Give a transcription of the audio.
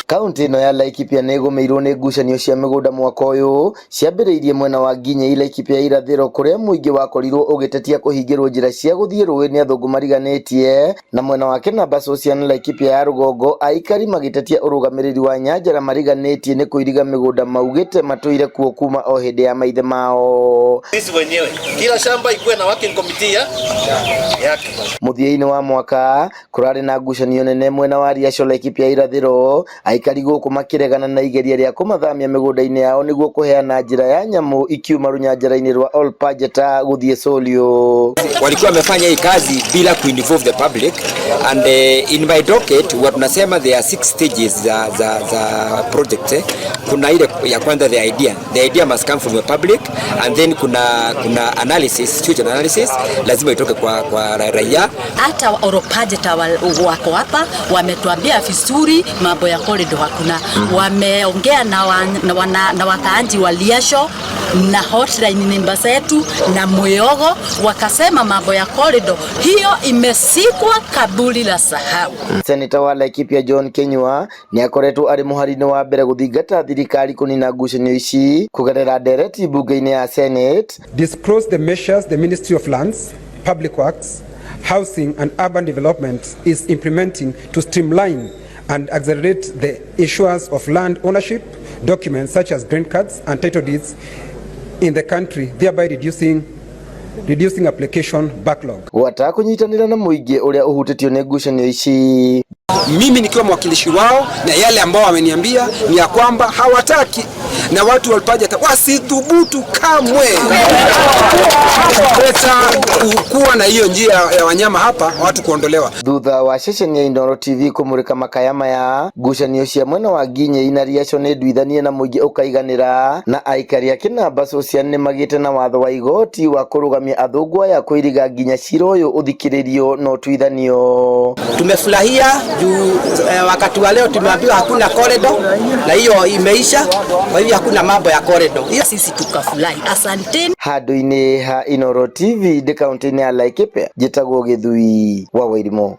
Kaunti ino ya Laikipia negomeirwo ni ngucanio cia migunda mwaka uyu ciambiriirie mwena wa Nginyĩ Laikipia ya irathiro kuria muingi wakorirwo ugitetia kuhingirwo njira cia guthie ruĩ ni athungu mariganitie, na mwena wa Kinamba Social Laikipia ya rugongo aikari magitetia urugamiriri wa nyanjara mariganitie ni kuiriga migunda maugite matuire kuo kuma o hindi ya maithe mao. Sisi wenyewe kila shamba ikuwe na working committee yake. Muthia-ini wa mwaka kurari na ngucanio nene mwena wa Riaco Laikipia ya irathiro, aikari guku makiregana na igeria ria kumathamia migunda-ini yao niguo kuheana njira ya nyamu ikiuma runyanjara-ini rwa Olpajeta guthie Solio. Walikuwa wamefanya hii kazi bila kuinvolve the public, and in my docket what tunasema there are 6 stages za project. Kuna ile ya kwanza the idea must come from the public, and then kuna analysis, future analysis lazima itoke kwa raia. Hata Olpajeta wako hapa wametuambia vizuri mambo ya corridor hakuna. Wameongea na wakaanji wa Riaco na hotline namba zetu na Muyogo, wakasema mambo ya corridor hiyo imesikwa kaburi la sahau. Senator wa Laikipia John Kenyua ni akoretwo ari muharine wa mbere guthingata thirikari kunina ngucanio ici kugerera ndereti bunge-ini ya Senate. Disclose the measures the Ministry of Lands, Public Works, Housing and Urban Development is implementing to streamline and accelerate the issuance of land ownership documents such as green cards and title deeds in the country, thereby reducing application backlog. Gwata kunyitanira na muingi uria uhutitio ni ngucanio ici. Mimi nikiwa mwakilishi wao, na yale ambao wameniambia ni ya kwamba hawataki na watu wa Olpajeta wasidhubutu kamwe kuwa na hiyo njia ya wanyama hapa watu kuondolewa. Thutha wa session ya Inooro TV kumurika makaya maya, ngucanio cia mwena wa Nginyĩ na Riaco ni ndwithanie na muingi ukaiganira, na aikari a Kinamba Social ni magite na watho wa igoti wa kurugamia athungu aya kuiriga nginya cira uyu uthikiririo no twithanio. Tumefurahia juu wakati wa leo tumeambiwa hakuna corridor na hiyo imeisha, kwa hivyo hakuna mambo ya corridor. Sisi tukafurahi. Asanteni. Handu-ini ha Inooro TV de kaunti-ini ya Laikipia, njitagwo Githui wa Wairimo.